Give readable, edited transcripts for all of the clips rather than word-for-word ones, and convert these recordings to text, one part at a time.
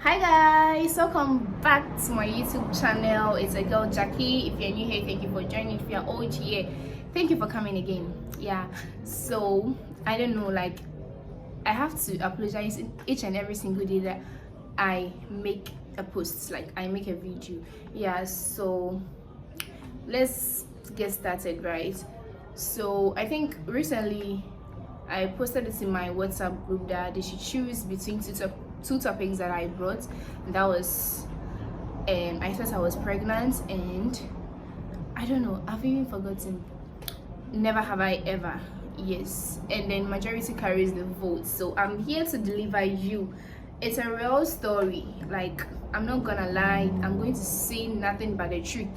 Hi guys, welcome back to my YouTube channel. It's a girl Jackie. If you're new here, thank you for joining. If you're old here, thank you for coming again. Yeah, so I don't know, like I have to apologize each and every single day that I make a post, like I make a video. Yeah, so let's get started, right? So I think recently I posted it in my WhatsApp group that they should choose between two topics that I brought, and that was I thought I was pregnant, and I don't know, I've even forgotten. Never have I ever. Yes, and then majority carries the vote, so I'm here to deliver you. It's a real story, like I'm not gonna lie, I'm going to say nothing but the truth.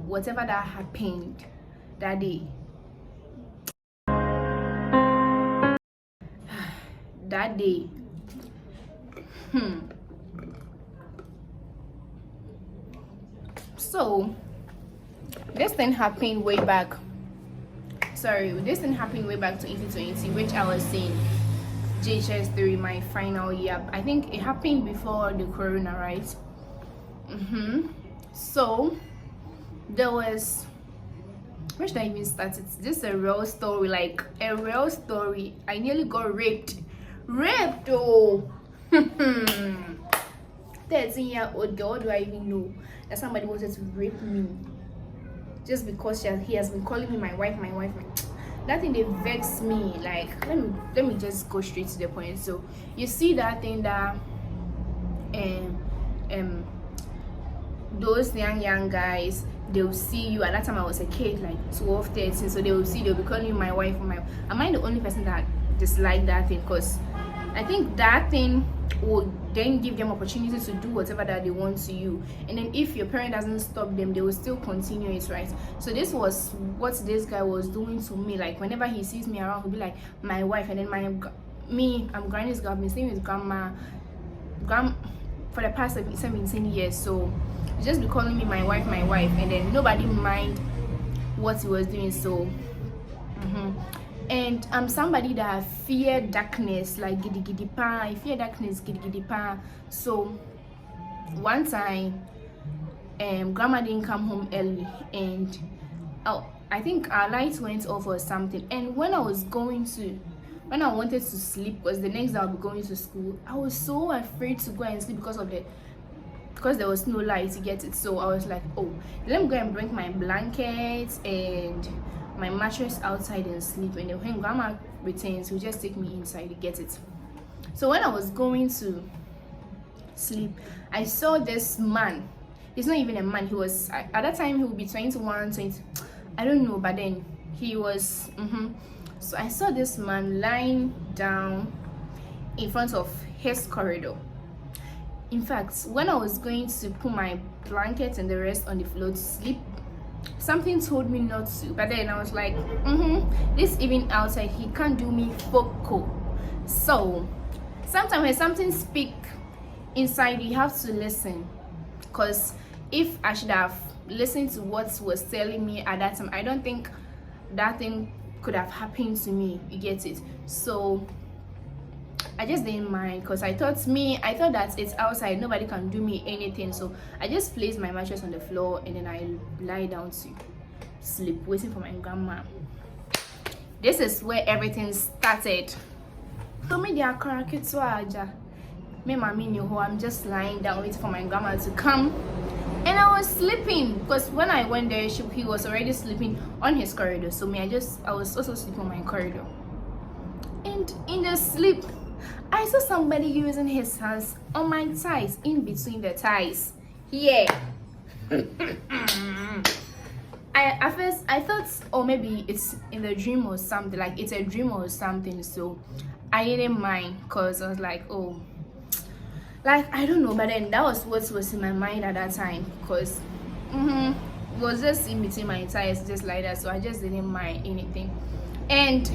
Whatever that happened that day, that day, so this thing happened way back. This thing happened way back to 2020, which I was saying JHS3, my final year. I think it happened before the corona, right? So there was, where should I even start it? This is a real story, like a real story. I nearly got raped. Oh 13-year-old girl. What do I even know that somebody wanted to rape me just because he has been calling me my wife. That thing, they vex me. Like, let me just go straight to the point. So you see that thing that those young guys, they'll see you. At that time I was a kid, like 12, 13, so they'll be calling you my wife. Am I the only person that dislike that thing? Because I think that thing would then give them opportunity to do whatever that they want to you, and then if your parent doesn't stop them, they will still continue it, right? So this was what this guy was doing to me. Like, whenever he sees me around, he'll be like my wife, and then I'm granny's girl. His name is grandma for the past 17 years, so he just be calling me my wife, and then nobody mind what he was doing. So and I'm somebody that I fear darkness, like giddy giddy pa. I fear darkness, giddy giddy pa. So one time, grandma didn't come home early, and I think our lights went off or something. And when I wanted to sleep, because the next day I'll be going to school, I was so afraid to go and sleep because there was no light, you get it. So I was like, oh, let me go and bring my blankets and my mattress outside and sleep, and then when grandma returns, he'll just take me inside, you get it. So when I was going to sleep, I saw this man. He's not even a man. He was, at that time, he would be 21, 20, I don't know, but then he was So I saw this man lying down in front of his corridor. In fact, when I was going to put my blanket and the rest on the floor to sleep, something told me not to, but then I was like, this even outside, he can't do me foco. So sometimes when something speak inside, you have to listen, because if I should have listened to what was telling me at that time, I don't think that thing could have happened to me, you get it. So I just didn't mind, because I thought that it's outside, nobody can do me anything. So I just placed my mattress on the floor, and then I lie down to sleep, waiting for my grandma. This is where everything started. So me dia me mommy knew who, I'm just lying down waiting for my grandma to come, and I was sleeping, because when I went there, he was already sleeping on his corridor. So I was also sleeping on my corridor, and in the sleep, I saw somebody using his hands on my thighs, in between the thighs. Yeah. At first I thought, oh, maybe it's in the dream or something, like it's a dream or something. So I didn't mind, because I was like, oh, like I don't know. But then that was what was in my mind at that time, because it was just in between my thighs, just like that. So I just didn't mind anything, and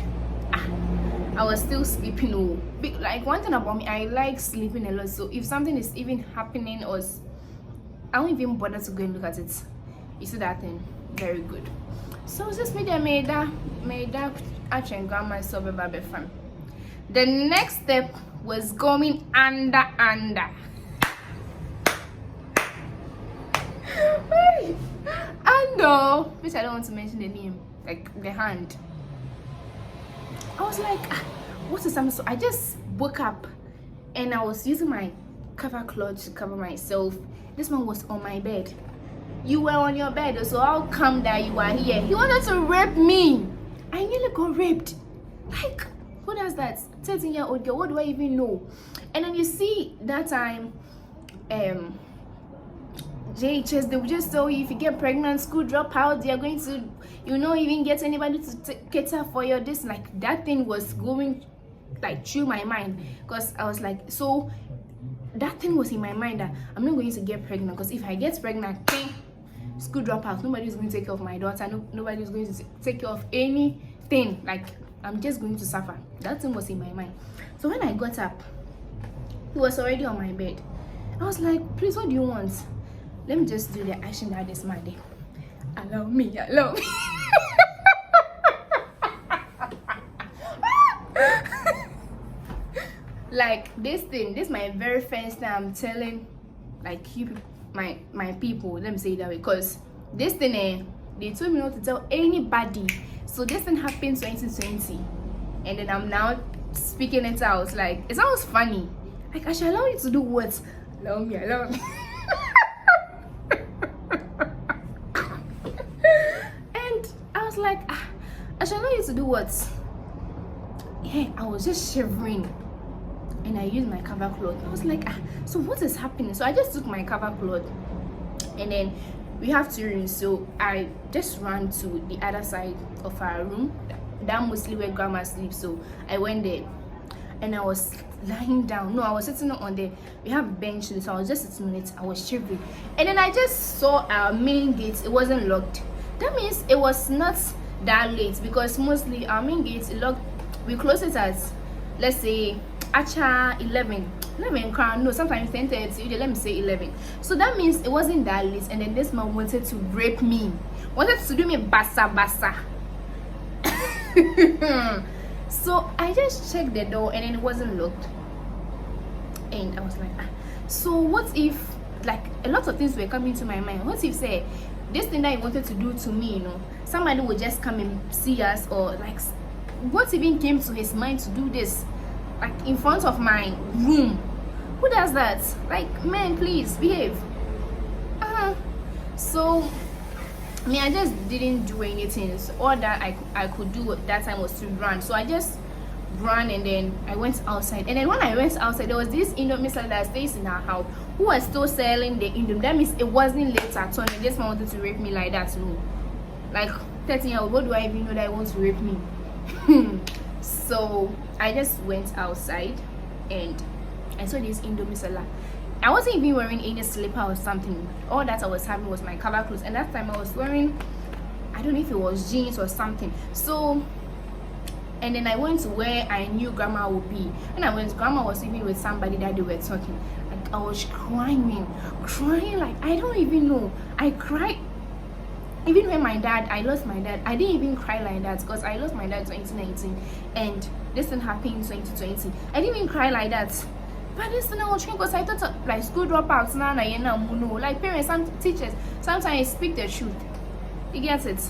I was still sleeping. Like, one thing about me, I like sleeping a lot. So if something is even happening, or I won't even bother to go and look at it. You see that thing? Very good. So just me there made that actually grandma so baby fun. The next step was going under. And no, which I don't want to mention the name, like the hand. I was like, what is happening? So I just woke up and I was using my cover cloth to cover myself. This man was on my bed. You were on your bed, so how come that you are here? He wanted to rape me. I nearly got raped. Like, who does that? 13-year-old girl, what do I even know? And then you see that time, JHS, they will just tell you if you get pregnant, school drop out, they are going to, even get anybody to cater for your this. Like, that thing was going like through my mind, because I was like, so that thing was in my mind that I'm not going to get pregnant, because if I get pregnant, school drop out, nobody is going to take care of my daughter, nobody is going to take care of anything. Like, I'm just going to suffer. That thing was in my mind. So when I got up, he was already on my bed. I was like, please, what do you want? Let me just do the action that this man did. Allow me. Like, this is my very first time I'm telling, like, you, my people, let me say it that way, because this thing, they told me not to tell anybody. So this thing happened 2020, and then I'm now speaking it out. Like, it sounds funny. Like, I should allow you to do what? Allow me. And I was like, I should allow you to do what? Yeah, I was just shivering. And I used my cover cloth. I was like, so what is happening? So I just took my cover cloth, and then we have 2 rooms, so I just ran to the other side of our room, that mostly where grandma sleeps. So I went there, and I was lying down. No, I was sitting on there. We have a bench, so I was just sitting on it. I was shivering, and then I just saw our main gate. It wasn't locked. That means it was not that late, because mostly our main gate is locked. We close it at, let's say, Acha 11 crown, no, sometimes 10:30, let me say 11. So that means it wasn't that late, and then this man wanted to rape me, wanted to do me basa. So I just checked the door, and then it wasn't locked, and I was like, so what if, like, a lot of things were coming to my mind. What if, say, this thing that he wanted to do to me, somebody would just come and see us, or like, what even came to his mind to do this, like, in front of my room? Who does that? Like, man, please behave. So me, I just didn't do anything. So all that I could do at that time was to run. So I just ran, and then I went outside. And then when I went outside, there was this Indomie seller that stays in our house who was still selling the Indomie. That means it wasn't late at all. And this man wanted to rape me like that. No, like, 13-year-old, what do I even know that he wants to rape me? So I just went outside, and I saw this Indomie seller. I wasn't even wearing any slipper or something. All that I was having was my cover clothes, and that time I was wearing, I don't know if it was jeans or something. So, and then I went to where I knew grandma would be. When I went, grandma was even with somebody that they were talking. Like, I was crying like, I don't even know. I cried. Even when I lost my dad, I didn't even cry like that, because I lost my dad in 2019, and this thing happened in 2020. I didn't even cry like that. But this thing I was trying, because I thought, like, school dropouts now, like, parents and teachers sometimes speak the truth. You get it?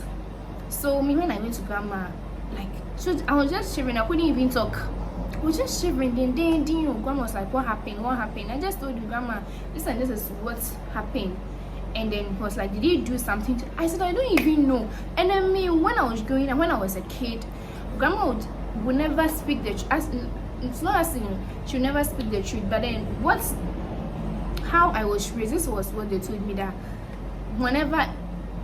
So me, when I went to grandma, like, I was just shivering. I couldn't even talk. I was just shivering. Then grandma was like, what happened? I just told you, grandma, this is what happened. And then he was like, did he do something I said, I don't even know. And then me, when I was a kid, grandma would never speak the truth. It's not as in she would never speak the truth, but then how I was raised, this was what they told me, that whenever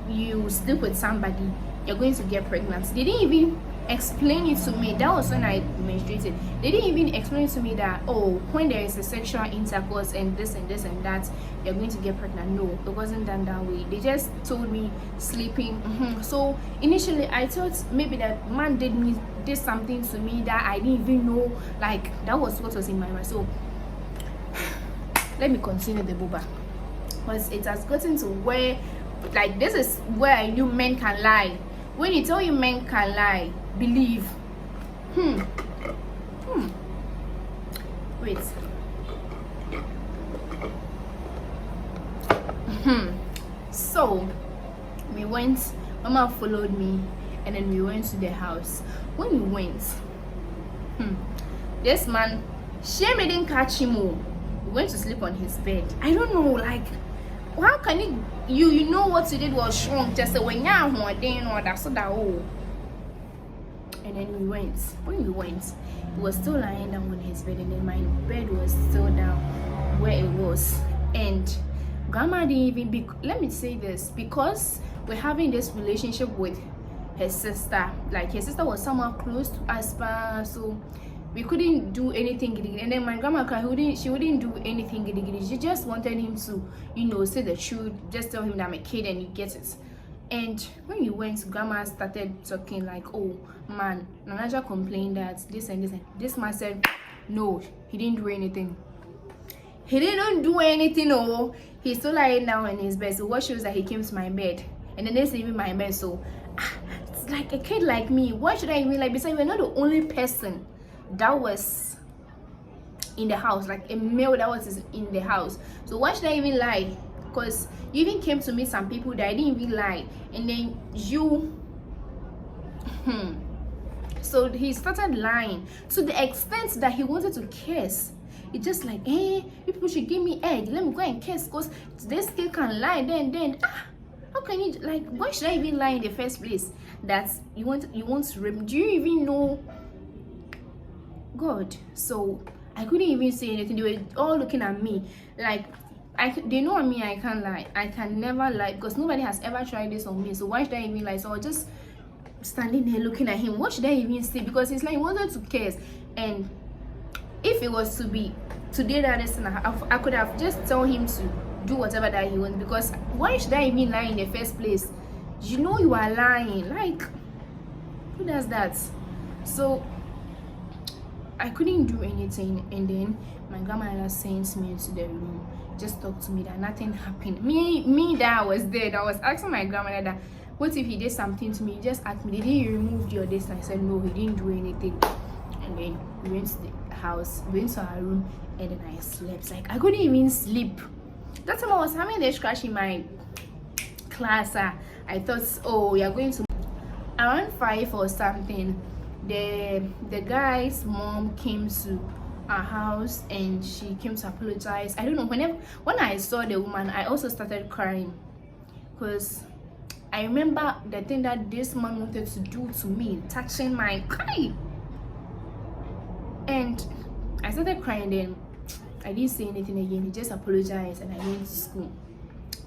you sleep with somebody, you're going to get pregnant. They didn't even explain it to me. That was when I menstruated. They didn't even explain to me that, oh, when there is a sexual intercourse and this and this and that, you're going to get pregnant. No, it wasn't done that way. They just told me sleeping. So initially I thought maybe that man did something to me that I didn't even know. Like, that was what was in my mind. So let me continue the boba, because it has gotten to where, like, this is where I knew men can lie. When you tell you men can lie, believe. Wait. So we went, Mama followed me, and then we went to the house. When we went, this man, shame I didn't catch him. We went to sleep on his bed. I don't know, like, how can you know what you did was wrong? Just say when you're or that's that. Oh. And then we went. When we went, he was still lying down on his bed, and then my bed was still down where it was. And Grandma didn't even let me say this, because we're having this relationship with her sister. Like, her sister was someone close to us, so we couldn't do anything. And then my grandma she wouldn't do anything. She just wanted him to, say the truth, just tell him that I'm a kid and you get it. And when we went, Grandma started talking like, oh man, Nanaja complained that this and this, and this man said no, he didn't do anything. He didn't do anything. Oh, he's still lying down in his bed. So what shows that he came to my bed, and then they sleep in my bed. So it's like a kid like me. Why should I even like? Besides, we're not the only person that was in the house, like a male that was in the house. So why should I even lie? Because you even came to meet some people that I didn't even lie, and then you. So he started lying to the extent that he wanted to curse. It's just like, hey, you people should give me egg. Let me go and kiss, because this kid can lie. Then, how can you, like, why should I even lie in the first place? That you want to rape? Do you even know God? So I couldn't even say anything. They were all looking at me like, they know me. I can't lie. I can never lie, because nobody has ever tried this on me. So why should I even lie? So I was just standing there looking at him. What should I even say? Because it's like he wanted to curse, and if it was to be today that I could have just told him to do whatever that he wants. Because why should I even lie in the first place? You know you are lying. Like, who does that? So I couldn't do anything, and then my grandmother sent me into the room, just talk to me that nothing happened. Me that I was there, I was asking my grandmother that, what if he did something to me? He just asked me, did he remove your distance? I said no, he didn't do anything. And then we went to the house, we went to our room, and then I slept. Like, I couldn't even sleep. That time I was having this crash in my class. I thought, oh, you're going to around 5 or something. The guy's mom came to our house, and she came to apologize. I don't know, when I saw the woman, I also started crying, because I remember the thing that this man wanted to do to me, touching my eye. And I started crying. Then I didn't say anything again. He just apologized, and I went to school.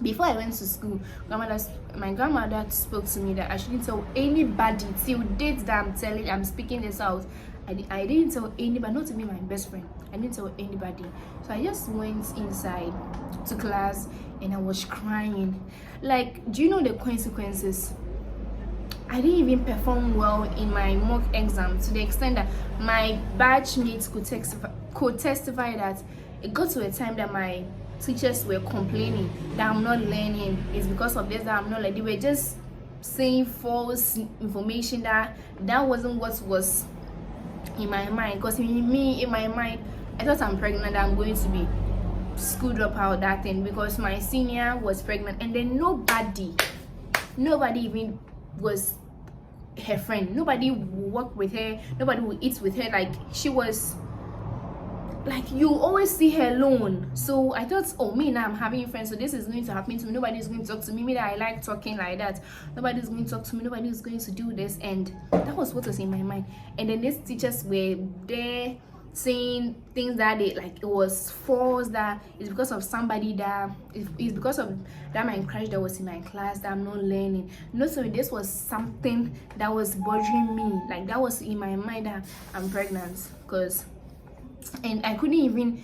Before I went to school, my grandmother spoke to me that I shouldn't tell anybody till date that I'm speaking this out. I didn't tell anybody, not even my best friend. I didn't tell anybody. So I just went inside to class, and I was crying. Like, do you know the consequences? I didn't even perform well in my mock exam, to the extent that my batch mates could testify that it got to a time that my teachers were complaining that I'm not learning. It's because of this that I'm not learning. They were just saying false information that wasn't what was in my mind. Because in my mind, I thought I'm pregnant, that I'm going to be school dropout, that thing, because my senior was pregnant, and then nobody even was her friend. Nobody would work with her, nobody would eat with her. Like, she was like, you always see her alone. So I thought, oh, me now I'm having friends, so this is going to happen to me. Nobody's going to talk to me. Me that I like talking like that, nobody's going to talk to me, nobody's going to do this. And that was what was in my mind. And then these teachers were there saying things that they, like, it was false, that it's because of somebody, that it's because of that my crush that was in my class that I'm not learning. No, so this was something that was bothering me. Like, that was in my mind that I'm pregnant. And I couldn't even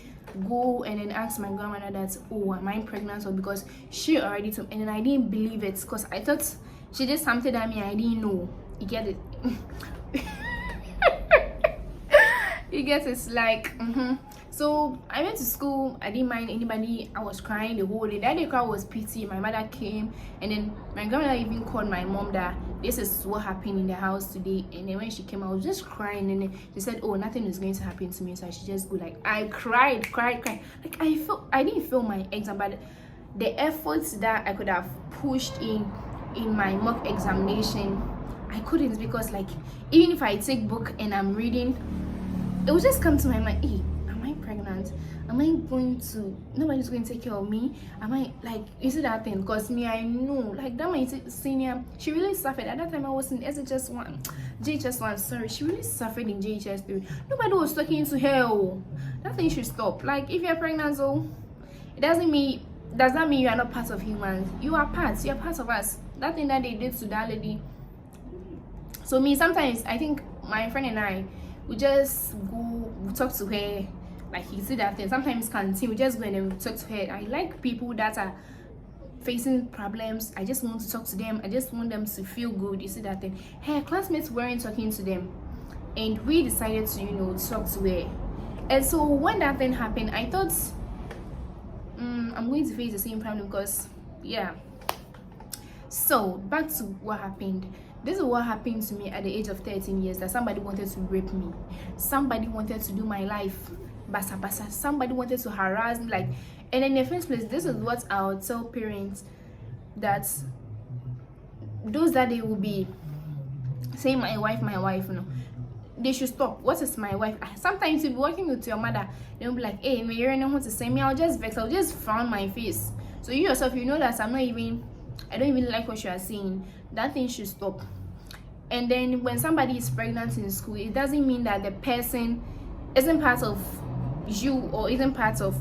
go and then ask my grandmother that, oh, am I pregnant? Or because she already told me, and then I didn't believe it, because I thought she did something that I didn't know. You get it? You get it? Like, So I went to school. I didn't mind anybody. I was crying the whole day. That day crowd was pity. My mother came, and then my grandmother even called my mom that this is what happened in the house today. And then when she came, I was just crying, and then she said, oh, nothing is going to happen to me, so I should just go. Like, I cried. Like, I didn't fail my exam, but the efforts that I could have pushed in my mock examination. I couldn't, because like even if I take book and I'm reading, it would just come to my mind, hey, am I pregnant? Am I going to, nobody's going to take care of me? Am I, like, you see that thing? Because me, I know, like, that my senior, she really suffered. At that time, I was in JHS1, sorry. She really suffered in JHS3. Nobody was talking to her. Oh. That thing should stop. Like, if you're pregnant, so, does that mean you are not part of humans? You are part of us. That thing that they did to that lady. So me, sometimes, I think my friend and I, we just go, we talk to her. Like, you see that thing, sometimes canteen, we just go and then talk to her. I like people that are facing problems. I just want to talk to them. I just want them to feel good. You see that thing. Her classmates weren't talking to them, and we decided to, you know, talk to her. And so when that thing happened, I thought, I'm going to face the same problem, because yeah. So back to what happened. This is what happened to me at the age of 13 years, that somebody wanted to rape me. Somebody wanted to do my life basa basa. Somebody wanted to harass me, like, and in the first place, this is what I would tell parents, that those that they will be saying my wife, you know, they should stop. What is my wife? Sometimes you'll be working with your mother, they'll be like, hey, me, you don't want to say me, I'll just vex, I'll just frown my face. So you yourself, you know that I don't even like what you are saying. That thing should stop. And then when somebody is pregnant in school, it doesn't mean that the person isn't part of you or isn't part of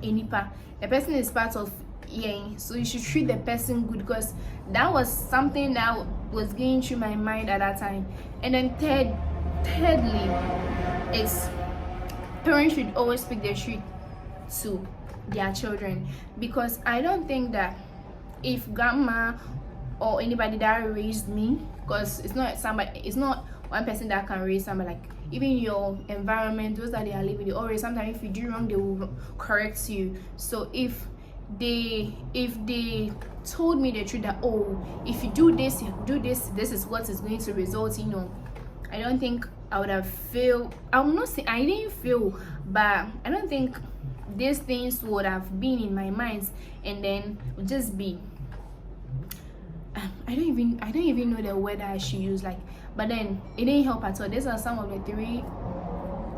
Enipa. The person is part of Yang, so you should treat the person good, because that was something that was going through my mind at that time. And then thirdly is parents should always speak the truth to their children, because I don't think that if grandma or anybody that raised me, because it's not one person that can raise somebody, like even your environment, those that they are living, they always, sometimes if you do wrong, they will correct you. So if they told me the truth that, oh, if you do this, this is what is going to result, you know, I don't think I would have failed. I'm not saying I didn't fail, but I don't think these things would have been in my mind, and then would just be, I don't even know the word that I should use, like, but then it didn't help at all. These are some of the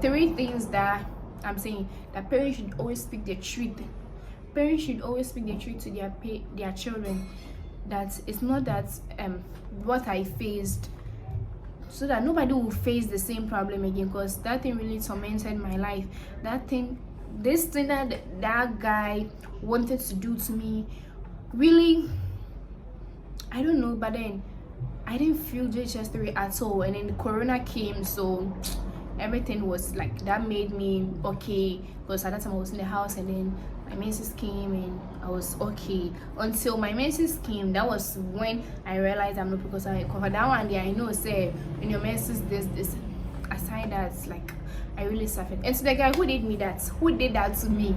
three things that I'm saying, that parents should always speak the truth. Parents should always speak the truth to their children, that it's not that what I faced, so that nobody will face the same problem again, because that thing really tormented my life. This thing that guy wanted to do to me, really, I don't know, but then I didn't feel JHS3 at all. And then the corona came, so everything was like, that made me okay, because at that time I was in the house, and then my menses came and I was okay. Until my menses came, that was when I realized I'm not, because I covered that one day. I know, say, when your menses this aside that, like, I really suffered. And so the guy who did that to me,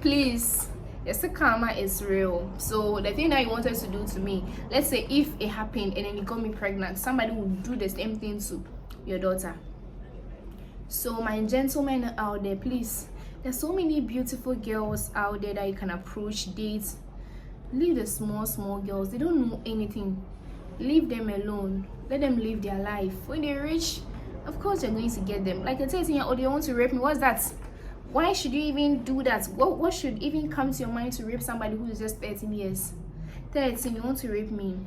please, yes, the karma is real. So the thing that you wanted to do to me, let's say if it happened and then you got me pregnant, somebody would do the same thing to your daughter. So my gentlemen out there, please, there's so many beautiful girls out there that you can approach, date. Leave the small girls, they don't know anything. Leave them alone, let them live their life. When they reach, of course you're going to get them. Like a 13-year-old, you want to rape me, what's that? Why should you even do that? What should even come to your mind to rape somebody who is just 13 years? 13, you want to rape me?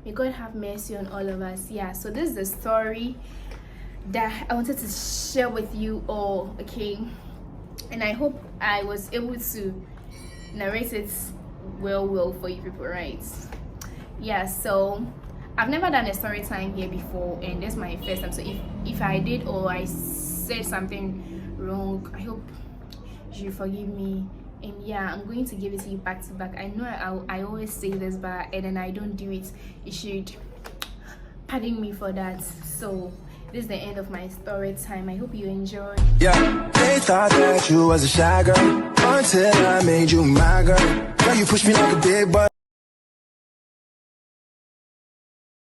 May God have mercy on all of us. Yeah, so this is the story that I wanted to share with you all, okay? And I hope I was able to narrate it well for you people, right? Yeah, so I've never done a story time here before, and this is my first time. So if I did or I said something wrong, I hope you forgive me. And yeah, I'm going to give it to you back to back. I know I always say this, but and then I don't do it. You should pardon me for that. So this is the end of my story time. I hope you enjoy. Yeah, they thought that you was a shy girl until I made you my girl. Girl, you pushed me like a big boy.